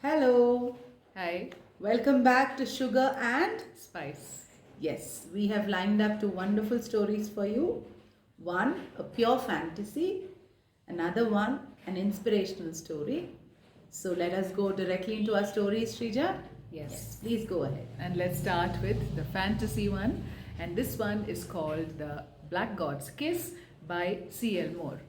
Hello, Hi, welcome back to Sugar and Spice. yes, we have lined up two wonderful stories for you. One, a pure fantasy, another one, an inspirational story. So let us go directly into our stories, Shrija. Yes, Yes. please go ahead. And let's start with the fantasy one. And this one is called The Black God's Kiss by C.L. Moore.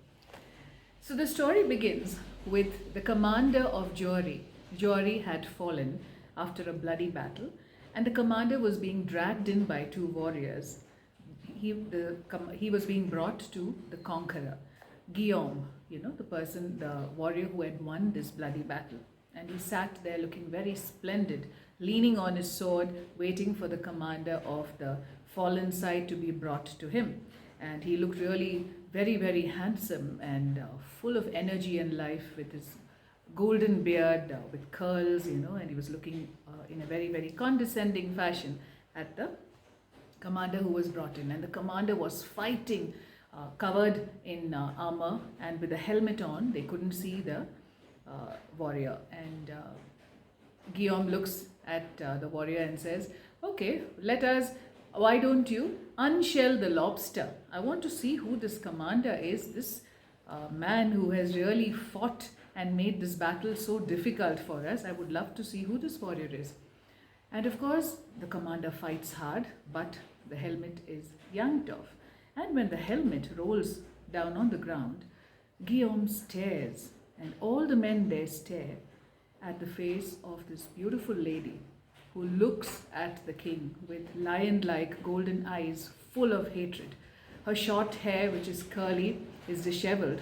So the story begins with the commander of Jory. Jory had fallen after a bloody battle, and the commander was being dragged in by two warriors. He was being brought to the conqueror, Guillaume, the warrior who had won this bloody battle. And he sat there looking very splendid, leaning on his sword, waiting for the commander of the fallen side to be brought to him. And he looked really very, very handsome and full of energy and life with his golden beard with curls, and he was looking in a very, very condescending fashion at the commander who was brought in. And the commander was fighting, covered in armor and with a helmet on. They couldn't see the warrior. And Guillaume looks at the warrior and says, "Okay, why don't you unshell the lobster? I want to see who this commander is, this man who has really fought and made this battle so difficult for us. I would love to see who this warrior is." And of course, the commander fights hard, but the helmet is yanked off. And when the helmet rolls down on the ground, Guillaume stares, and all the men there stare at the face of this beautiful lady who looks at the king with lion-like golden eyes full of hatred. Her short hair, which is curly, is disheveled,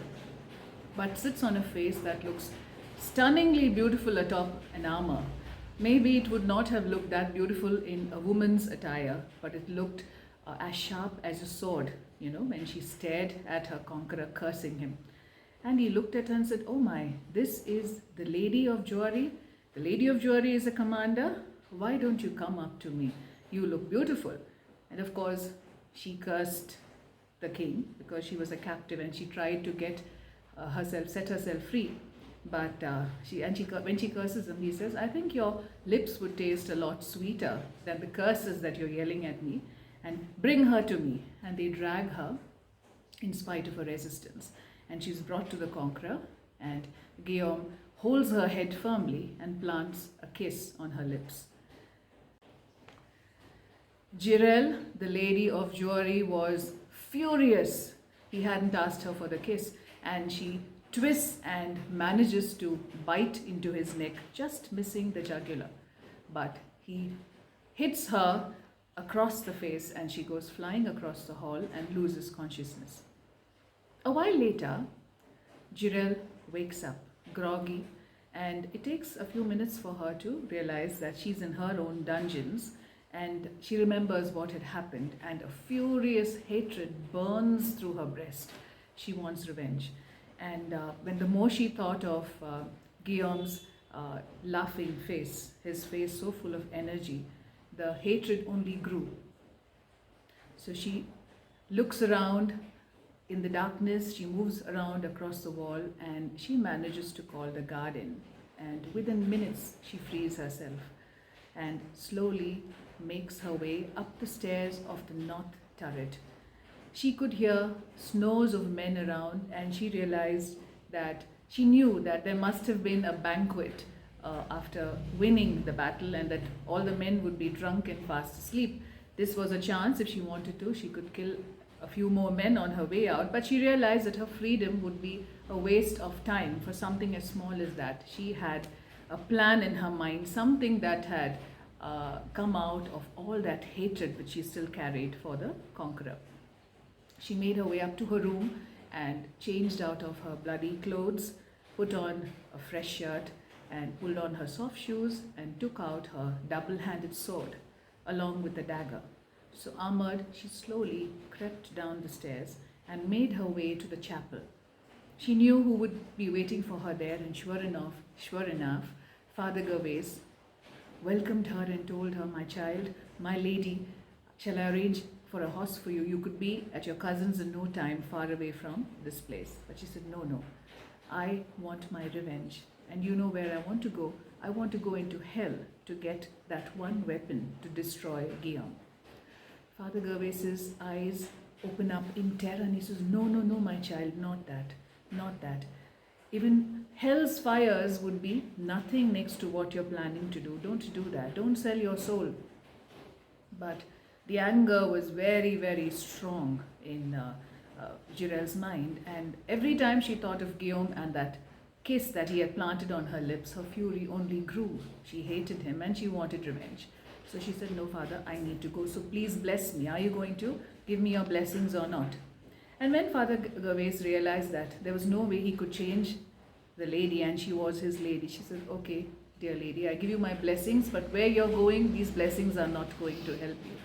but sits on a face that looks stunningly beautiful atop an armor. Maybe it would not have looked that beautiful in a woman's attire, but it looked as sharp as a sword, when she stared at her conqueror, cursing him. And he looked at her and said, "Oh my, this is the Lady of Jory. The Lady of Jory is a commander. Why don't you come up to me? You look beautiful." And of course, she cursed the king because she was a captive and she tried to get set herself free. But when she curses him, he says, "I think your lips would taste a lot sweeter than the curses that you're yelling at me, and bring her to me." And they drag her in spite of her resistance. And she's brought to the conqueror, and Guillaume holds her head firmly and plants a kiss on her lips. Jirel, the lady of Jory, was furious. He hadn't asked her for the kiss, and she twists and manages to bite into his neck, just missing the jugular. But he hits her across the face, and she goes flying across the hall and loses consciousness. A while later, Jirel wakes up, groggy, and it takes a few minutes for her to realize that she's in her own dungeons, and she remembers what had happened, and a furious hatred burns through her breast. She wants revenge. And when the more she thought of Guillaume's laughing face, his face so full of energy, the hatred only grew. So she looks around. In the darkness, she moves around across the wall and she manages to call the guard in. And within minutes, she frees herself and slowly makes her way up the stairs of the north turret. She could hear snores of men around, and she realized that she knew that there must have been a banquet after winning the battle, and that all the men would be drunk and fast asleep. This was a chance. If she wanted to, she could kill a few more men on her way out, but she realized that her freedom would be a waste of time for something as small as that. She had a plan in her mind, something that had come out of all that hatred which she still carried for the conqueror. She made her way up to her room and changed out of her bloody clothes, put on a fresh shirt, and pulled on her soft shoes and took out her double-handed sword along with the dagger. So armored, she slowly crept down the stairs and made her way to the chapel. She knew who would be waiting for her there, and sure enough, Father Gervais welcomed her and told her, "My child, my lady, shall I arrange for a horse for you? You could be at your cousin's in no time, far away from this place." But she said, "No, I want my revenge." And you know where I want to go? I want to go into hell to get that one weapon to destroy Guillaume. Father Gervais's eyes open up in terror and he says, no, no, no, my child, not that, not that. Even hell's fires would be nothing next to what you're planning to do. Don't do that. Don't sell your soul. But the anger was very, very strong in Jirel's mind. And every time she thought of Guillaume and that kiss that he had planted on her lips, her fury only grew. She hated him and she wanted revenge. So she said, no, Father, I need to go. So please bless me. Are you going to give me your blessings or not? And when Father Gervais realized that there was no way he could change the lady and she was his lady, she said, okay, dear lady, I give you my blessings, but where you're going, these blessings are not going to help you.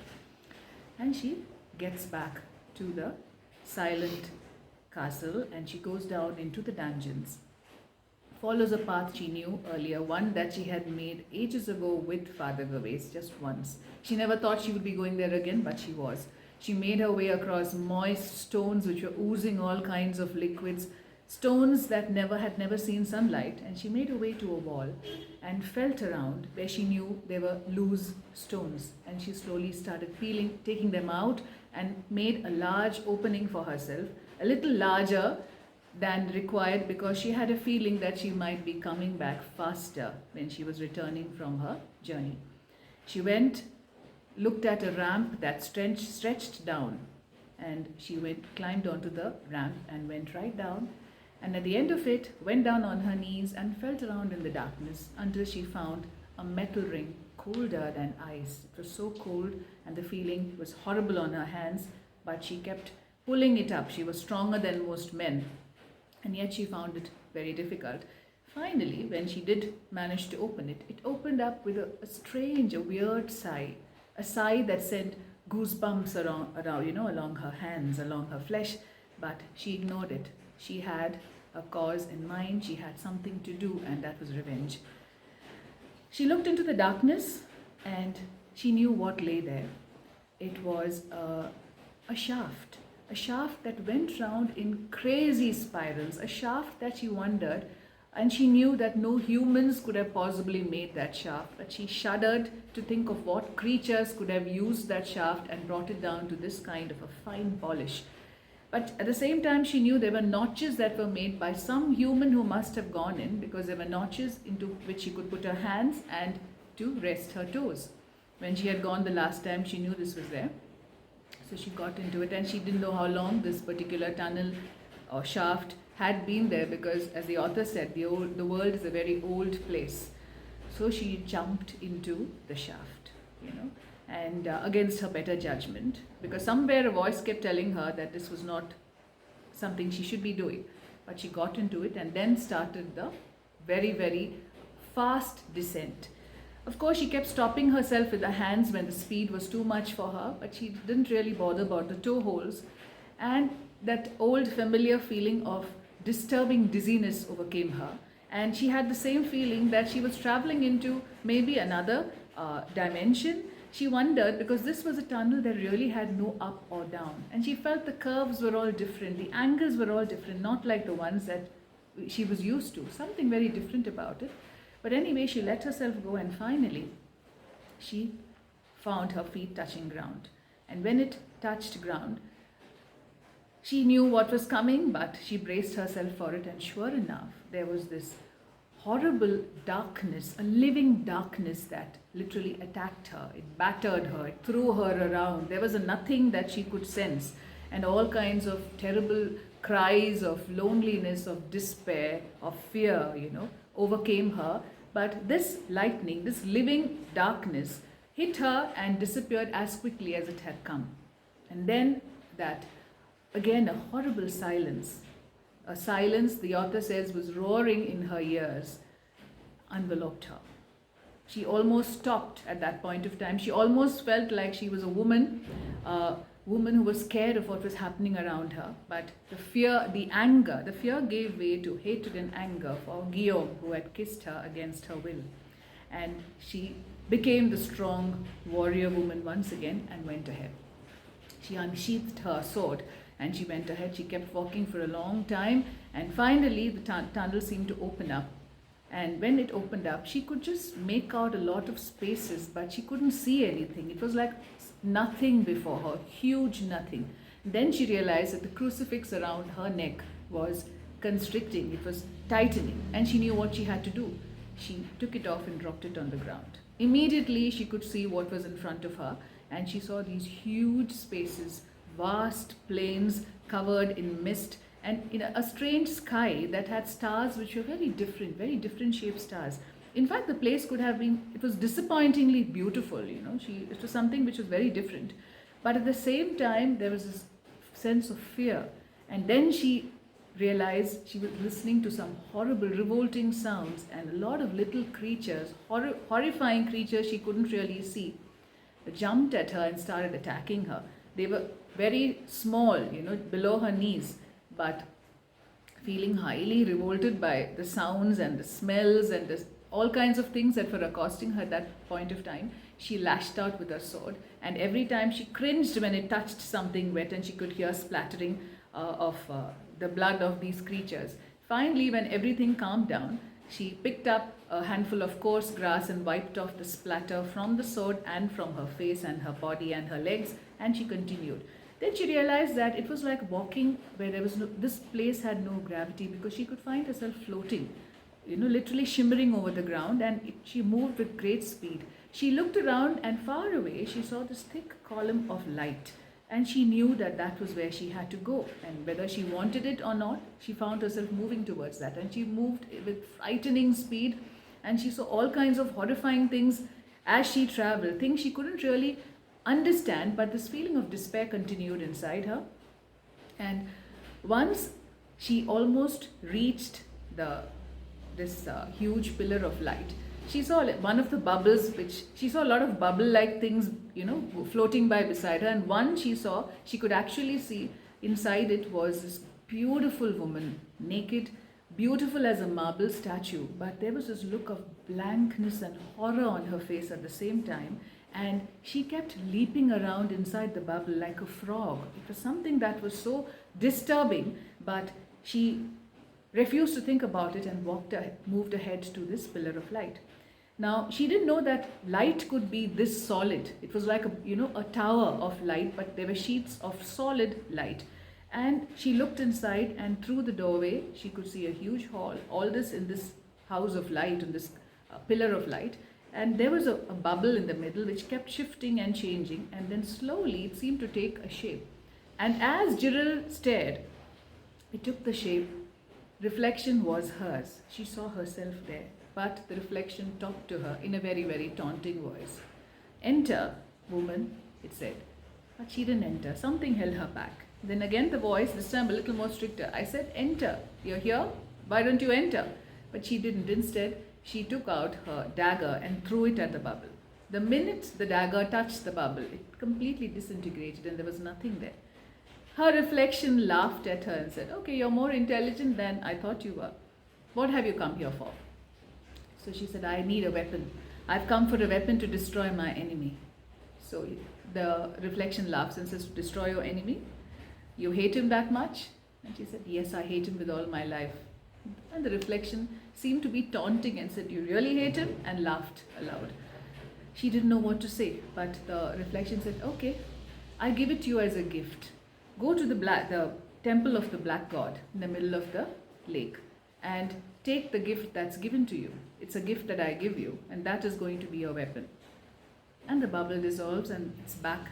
And she gets back to the silent castle and she goes down into the dungeons. Follows a path she knew earlier, one that she had made ages ago with Father Gervais, just once. She never thought she would be going there again, but she was. She made her way across moist stones which were oozing all kinds of liquids, stones that had never seen sunlight, and she made her way to a wall and felt around where she knew there were loose stones, and she slowly started taking them out and made a large opening for herself, a little larger than required because she had a feeling that she might be coming back faster when she was returning from her journey. She looked at a ramp that stretched down, and she climbed onto the ramp and went right down, and at the end of it went down on her knees and felt around in the darkness until she found a metal ring colder than ice. It was so cold and the feeling was horrible on her hands, but she kept pulling it up. She was stronger than most men, and yet she found it very difficult. Finally, when she did manage to open it, it opened up with a strange, a weird sigh. A sigh that sent goosebumps around, along her hands, along her flesh, but she ignored it. She had a cause in mind, she had something to do, and that was revenge. She looked into the darkness and she knew what lay there. It was a shaft that went round in crazy spirals, a shaft that she wondered, and she knew that no humans could have possibly made that shaft, but she shuddered to think of what creatures could have used that shaft and brought it down to this kind of a fine polish. But at the same time, she knew there were notches that were made by some human who must have gone in, because there were notches into which she could put her hands and to rest her toes. When she had gone the last time, she knew this was there. So she got into it, and she didn't know how long this particular tunnel or shaft had been there, because as the author said, the world is a very old place. So she jumped into the shaft, and against her better judgment, because somewhere a voice kept telling her that this was not something she should be doing. But she got into it and then started the very, very fast descent. Of course, she kept stopping herself with her hands when the speed was too much for her, but she didn't really bother about the toe holes. And that old familiar feeling of disturbing dizziness overcame her. And she had the same feeling that she was traveling into maybe another dimension. She wondered, because this was a tunnel that really had no up or down. And she felt the curves were all different, the angles were all different, not like the ones that she was used to. Something very different about it. But anyway, she let herself go, and finally she found her feet touching ground. And when it touched ground, she knew what was coming, but she braced herself for it, and sure enough, there was this horrible darkness, a living darkness that literally attacked her. It battered her, it threw her around. There was a nothing that she could sense, and all kinds of terrible cries of loneliness, of despair, of fear, overcame her. But this lightning, this living darkness, hit her and disappeared as quickly as it had come. And then that, again, a horrible silence. A silence, the author says, was roaring in her ears, enveloped her. She almost stopped at that point of time. She almost felt like she was a woman who was scared of what was happening around her. But the fear gave way to hatred and anger for Guillaume, who had kissed her against her will. And she became the strong warrior woman once again and went ahead. She unsheathed her sword and she went ahead. She kept walking for a long time, and finally the tunnel seemed to open up, And when it opened up, she could just make out a lot of spaces, but she couldn't see anything. It was like nothing before her, huge nothing. Then she realized that the crucifix around her neck was constricting, it was tightening, and she knew what she had to do. She took it off and dropped it on the ground. Immediately, she could see what was in front of her, and she saw these huge spaces, vast plains covered in mist, and in a strange sky that had stars which were very different shaped stars. In fact, the place could have been, it was disappointingly beautiful, it was something which was very different. But at the same time, there was this sense of fear. And then she realized she was listening to some horrible, revolting sounds, and a lot of little creatures, horrifying creatures she couldn't really see, jumped at her and started attacking her. They were very small, below her knees, but feeling highly revolted by the sounds and the smells and all kinds of things that were accosting her at that point of time, she lashed out with her sword, and every time she cringed when it touched something wet, and she could hear splattering of the blood of these creatures. Finally, when everything calmed down, she picked up a handful of coarse grass and wiped off the splatter from the sword and from her face and her body and her legs, and she continued. Then she realized that it was like walking where there was this place had no gravity, because she could find herself floating, literally shimmering over the ground, and she moved with great speed. She looked around, and far away she saw this thick column of light, and she knew that that was where she had to go, and whether she wanted it or not, she found herself moving towards that, and she moved with frightening speed, and she saw all kinds of horrifying things as she traveled, things she couldn't really understand, but this feeling of despair continued inside her. And once she almost reached this huge pillar of light, she saw one of the bubbles, which she saw a lot of bubble-like things, floating by beside her, and one she could actually see inside it was this beautiful woman, naked, beautiful as a marble statue, but there was this look of blankness and horror on her face at the same time. And she kept leaping around inside the bubble like a frog. It was something that was so disturbing, but she refused to think about it and moved ahead to this pillar of light. Now, she didn't know that light could be this solid. It was like a tower of light, but there were sheets of solid light. And she looked inside, and through the doorway, she could see a huge hall, all this in this house of light, in this pillar of light. And there was a bubble in the middle which kept shifting and changing, and then slowly it seemed to take a shape. And as Jiril stared, it took the shape. Reflection was hers. She saw herself there, but the reflection talked to her in a very taunting voice. "Enter, woman," it said. But she didn't enter. Something held her back. Then again the voice, this time a little more stricter. "I said, enter. You're here? Why don't you enter?" But she didn't. Instead, she took out her dagger and threw it at the bubble. The minute the dagger touched the bubble, it completely disintegrated and there was nothing there. Her reflection laughed at her and said, "Okay, you're more intelligent than I thought you were. What have you come here for?" So she said, "I need a weapon. I've come for a weapon to destroy my enemy." So the reflection laughs and says, "To destroy your enemy? You hate him that much?" And she said, "Yes, I hate him with all my life." And the reflection seemed to be taunting and said, "You really hate him?" and laughed aloud. She didn't know what to say, but the reflection said, "Okay, I give it to you as a gift. Go to the temple of the black god in the middle of the lake and take the gift that's given to you. It's a gift that I give you, and that is going to be your weapon." And the bubble dissolves and it's back.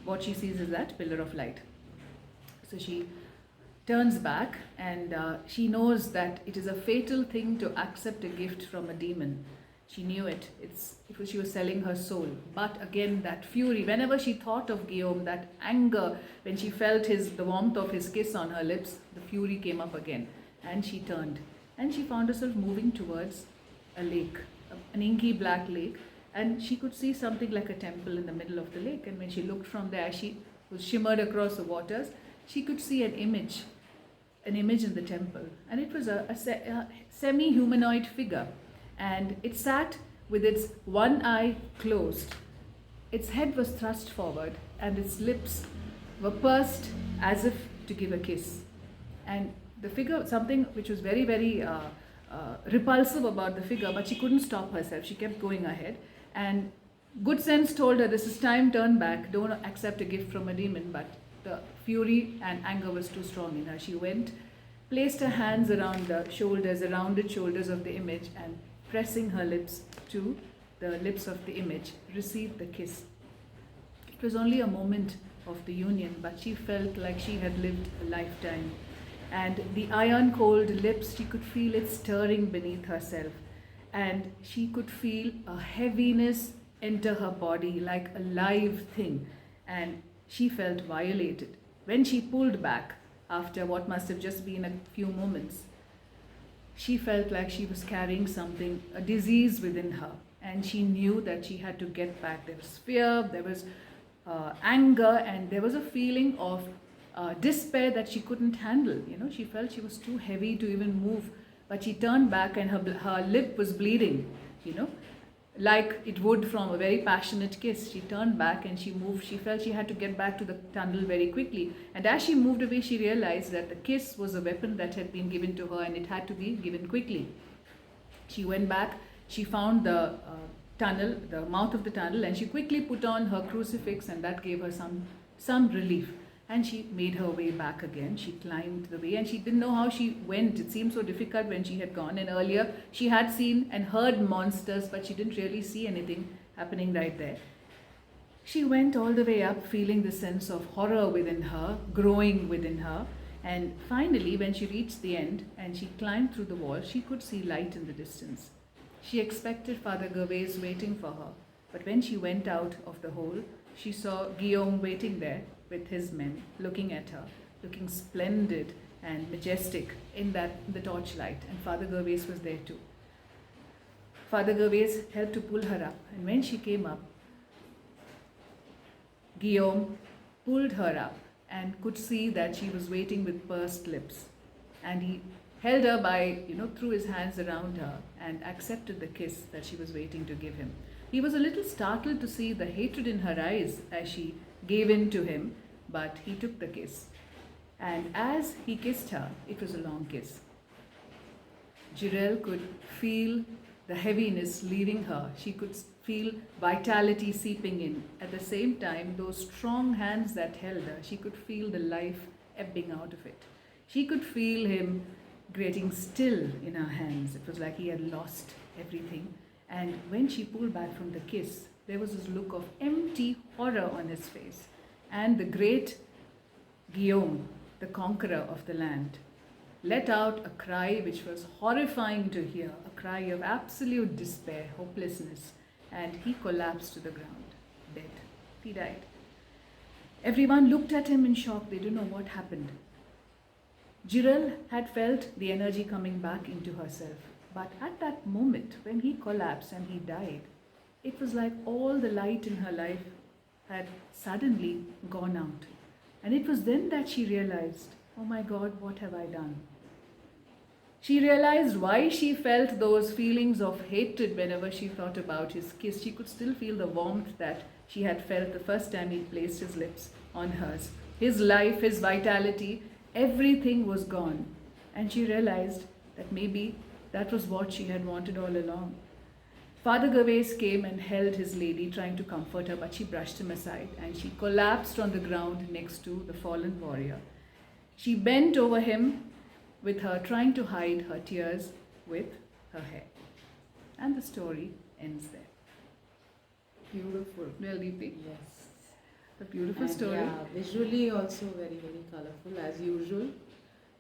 What she sees is that pillar of light. So she turns back and she knows that it is a fatal thing to accept a gift from a demon. She knew it. She was selling her soul. But again, that fury, whenever she thought of Guillaume, that anger, when she felt the warmth of his kiss on her lips, the fury came up again. And she turned. And she found herself moving towards a lake, an inky black lake. And she could see something like a temple in the middle of the lake. And when she looked from there, she was shimmered across the waters. She could see an image in the temple. And it was a semi-humanoid figure. And it sat with its one eye closed. Its head was thrust forward and its lips were pursed as if to give a kiss. And the figure, something which was very repulsive about the figure, but she couldn't stop herself. She kept going ahead. And good sense told her, this is time, turn back, don't accept a gift from a demon. But the fury and anger was too strong in her. She went, placed her hands around the shoulders, the rounded shoulders of the image, and pressing her lips to the lips of the image, received the kiss. It was only a moment of the union, but she felt like she had lived a lifetime. And the iron cold lips, she could feel it stirring beneath herself. And she could feel a heaviness enter her body like a live thing. And she felt violated. When she pulled back, after what must have just been a few moments, she felt like she was carrying something, a disease within her. And she knew that she had to get back. There was fear, there was anger, and there was a feeling of despair that she couldn't handle. She felt she was too heavy to even move. But she turned back and her lip was bleeding, like it would from a very passionate kiss. She turned back and she moved. She felt she had to get back to the tunnel very quickly. And as she moved away, she realized that the kiss was a weapon that had been given to her and it had to be given quickly. She went back. She found the tunnel, the mouth of the tunnel, and she quickly put on her crucifix, and that gave her some relief. And she made her way back again. She climbed the way and she didn't know how she went. It seemed so difficult when she had gone. And earlier she had seen and heard monsters, but she didn't really see anything happening right there. She went all the way up, feeling the sense of horror within her, growing within her. And finally, when she reached the end and she climbed through the wall, she could see light in the distance. She expected Father Gervais waiting for her. But when she went out of the hole, she saw Guillaume waiting there with his men, looking at her, looking splendid and majestic in the torchlight. And Father Gervais was there too. Father Gervais helped to pull her up. And when she came up, Guillaume pulled her up and could see that she was waiting with pursed lips. And he held her by, threw his hands around her and accepted the kiss that she was waiting to give him. He was a little startled to see the hatred in her eyes as she gave in to him, but he took the kiss. And as he kissed her, it was a long kiss. Jirel could feel the heaviness leaving her. She could feel vitality seeping in. At the same time, those strong hands that held her, she could feel the life ebbing out of it. She could feel him getting still in her hands. It was like he had lost everything. And when she pulled back from the kiss, there was this look of empty horror on his face. And the great Guillaume, the conqueror of the land, let out a cry which was horrifying to hear, a cry of absolute despair, hopelessness, and he collapsed to the ground, dead. He died. Everyone looked at him in shock. They didn't know what happened. Jirel had felt the energy coming back into herself. But at that moment, when he collapsed and he died, it was like all the light in her life had suddenly gone out. And it was then that she realized, oh my God, what have I done? She realized why she felt those feelings of hatred whenever she thought about his kiss. She could still feel the warmth that she had felt the first time he placed his lips on hers. His life, his vitality, everything was gone. And she realized that maybe that was what she had wanted all along. Father Gervais came and held his lady, trying to comfort her, but she brushed him aside and she collapsed on the ground next to the fallen warrior. She bent over him with her trying to hide her tears with her hair. And the story ends there. Beautiful. Well, Deepti? Yes. A beautiful And story. yeah, visually also very, very colorful as usual.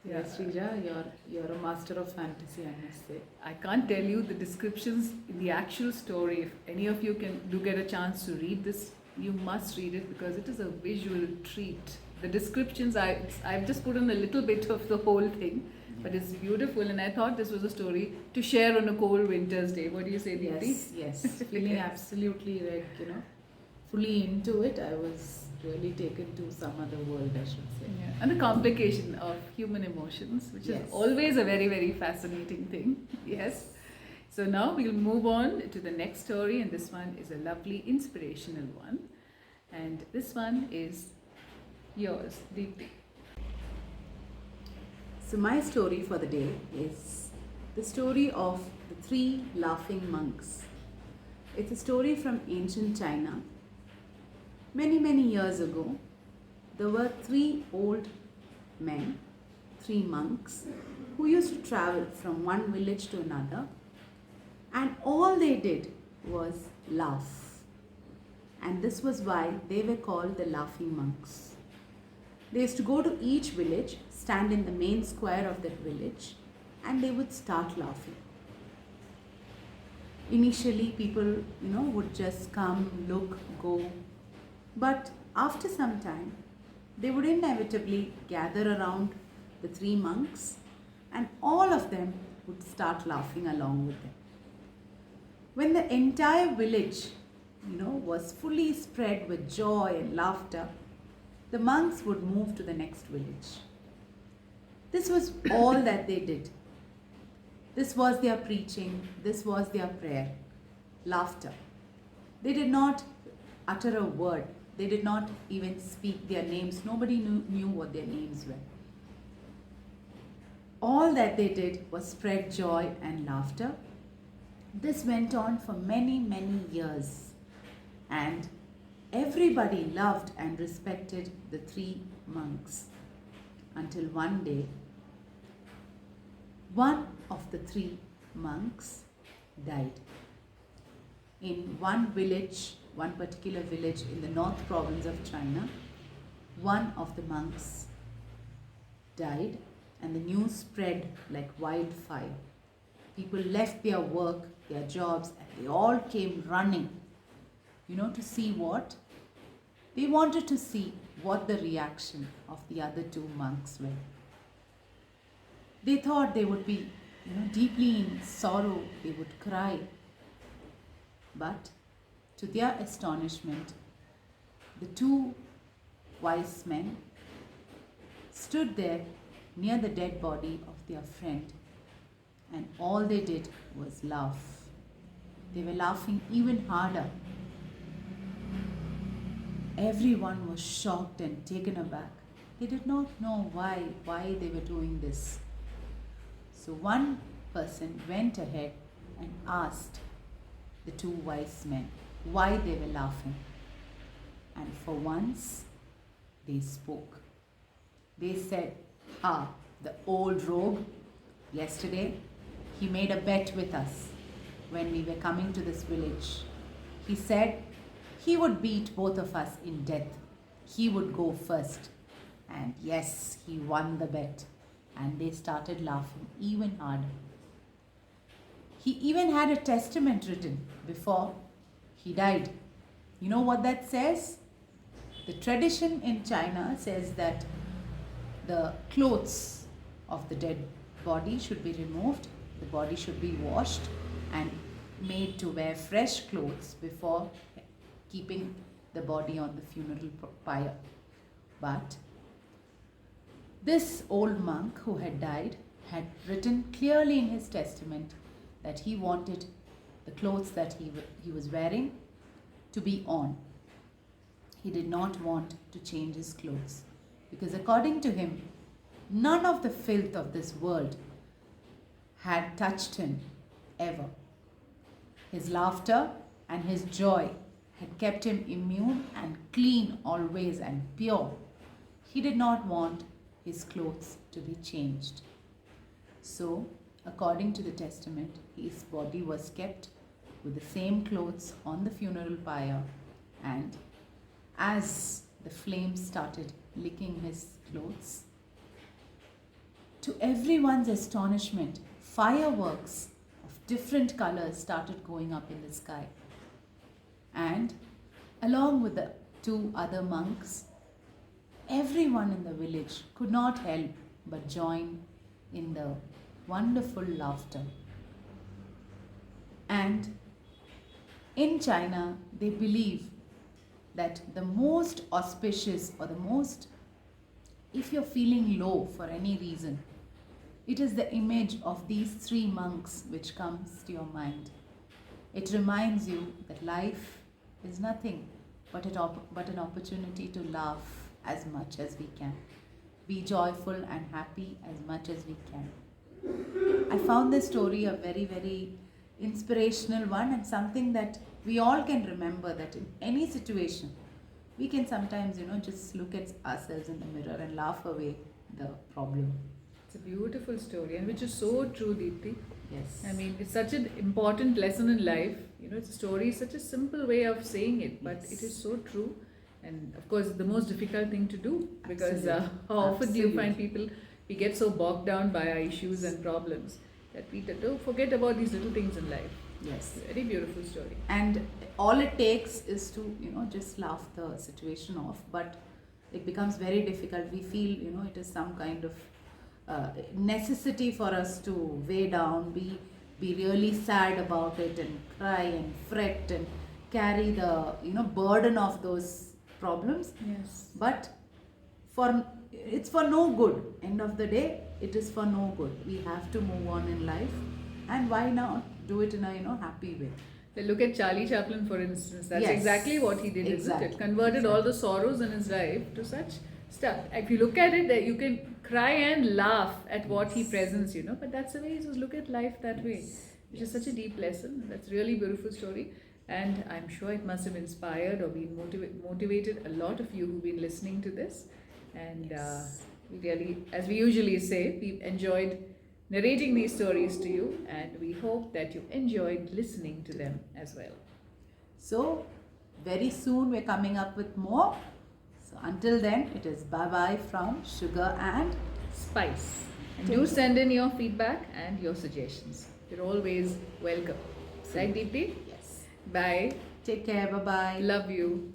Yeah. Yes, Srija, you're a master of fantasy, I must say. I can't tell you the descriptions in the actual story. If any of you do get a chance to read this, you must read it because it is a visual treat. The descriptions, I've just put in a little bit of the whole thing, but it's beautiful, and I thought this was a story to share on a cold winter's day. What do you say, Deepti? Yes, feeling absolutely like, fully into it. I was really taken to some other world, I should say. Yeah. And the complication of human emotions, which Yes. is always a very, very fascinating thing. Yes. So now we'll move on to the next story, and this one is a lovely inspirational one. And this one is yours, Deepti. So my story for the day is The story of the three laughing monks. It's a story from ancient China. Many, many years ago, there were three old men, three monks, who used to travel from one village to another, and all they did was laugh. And this was why they were called the laughing monks. They used to go to each village, stand in the main square of that village, and they would start laughing. Initially, people, would just come, look, go. But after some time, they would inevitably gather around the three monks, and all of them would start laughing along with them. When the entire village, was fully spread with joy and laughter, the monks would move to the next village. This was all that they did. This was their preaching, this was their prayer, laughter. They did not utter a word, they did not even speak their names. Nobody knew what their names were. All that they did was spread joy and laughter. This went on for many, many years, and everybody loved and respected the three monks until one day, one of the three monks died. In one village, one particular village in the north province of China, one of the monks died, and the news spread like wildfire. People left their work, their jobs, and they all came running, to see what? They wanted to see what the reaction of the other two monks were. They thought they would be, deeply in sorrow, they would cry. But to their astonishment, the two wise men stood there near the dead body of their friend, and all they did was laugh. They were laughing even harder. Everyone was shocked and taken aback. They did not know why they were doing this. So one person went ahead and asked the two wise men why they were laughing. And for once, they spoke. They said, the old rogue, yesterday, he made a bet with us when we were coming to this village. He said he would beat both of us in death. He would go first. And yes, he won the bet. And they started laughing even harder. He even had a testament written before he died. You know what that says? The tradition in China says that the clothes of the dead body should be removed, the body should be washed and made to wear fresh clothes before keeping the body on the funeral pyre. But this old monk who had died had written clearly in his testament that he wanted the clothes that he was wearing to be on. He did not want to change his clothes because according to him, none of the filth of this world had touched him ever. His laughter and his joy had kept him immune and clean always and pure. He did not want his clothes to be changed. So, according to the testament, his body was kept with the same clothes on the funeral pyre, and as the flames started licking his clothes, to everyone's astonishment, fireworks of different colors started going up in the sky. And along with the two other monks, everyone in the village could not help but join in the wonderful laughter. And in China, they believe that the most auspicious or if you're feeling low for any reason, it is the image of these three monks which comes to your mind. It reminds you that life is nothing but an opportunity to laugh as much as we can. Be joyful and happy as much as we can. I found this story a very, very inspirational one, and something that we all can remember, that in any situation, we can sometimes, just look at ourselves in the mirror and laugh away the problem. It's a beautiful story, and which is so true, Deepthi. Yes. I mean, it's such an important lesson in life. It's a story, such a simple way of saying it, but it is so true. And of course, the most difficult thing to do, because how often do you find people, we get so bogged down by our issues and problems that we don't forget about these little things in life. Yes. Very beautiful story. And all it takes is to, just laugh the situation off, but it becomes very difficult. We feel, it is some kind of necessity for us to weigh down, be really sad about it, and cry and fret and carry the burden of those problems. Yes. But it's for no good. End of the day, it is for no good. We have to move on in life, and why not do it in a happy way? Look at Charlie Chaplin, for instance. That's Yes. exactly what he did, Exactly. isn't it? Converted all the sorrows in his life to such stuff. If you look at it, that you can cry and laugh at what he presents, but that's the way he says, look at life that way, which is such a deep lesson. That's really beautiful story, and I'm sure it must have inspired or been motivated a lot of you who've been listening to this. And we really, as we usually say, we've enjoyed narrating these stories to you, and we hope that you enjoyed listening to them as well. So, very soon we're coming up with more. So, until then, it is bye bye from Sugar and Spice. And Take do care. send in your feedback and your suggestions. You're always welcome. Right, Deepthi? Yes. Bye. Take care. Bye bye. Love you.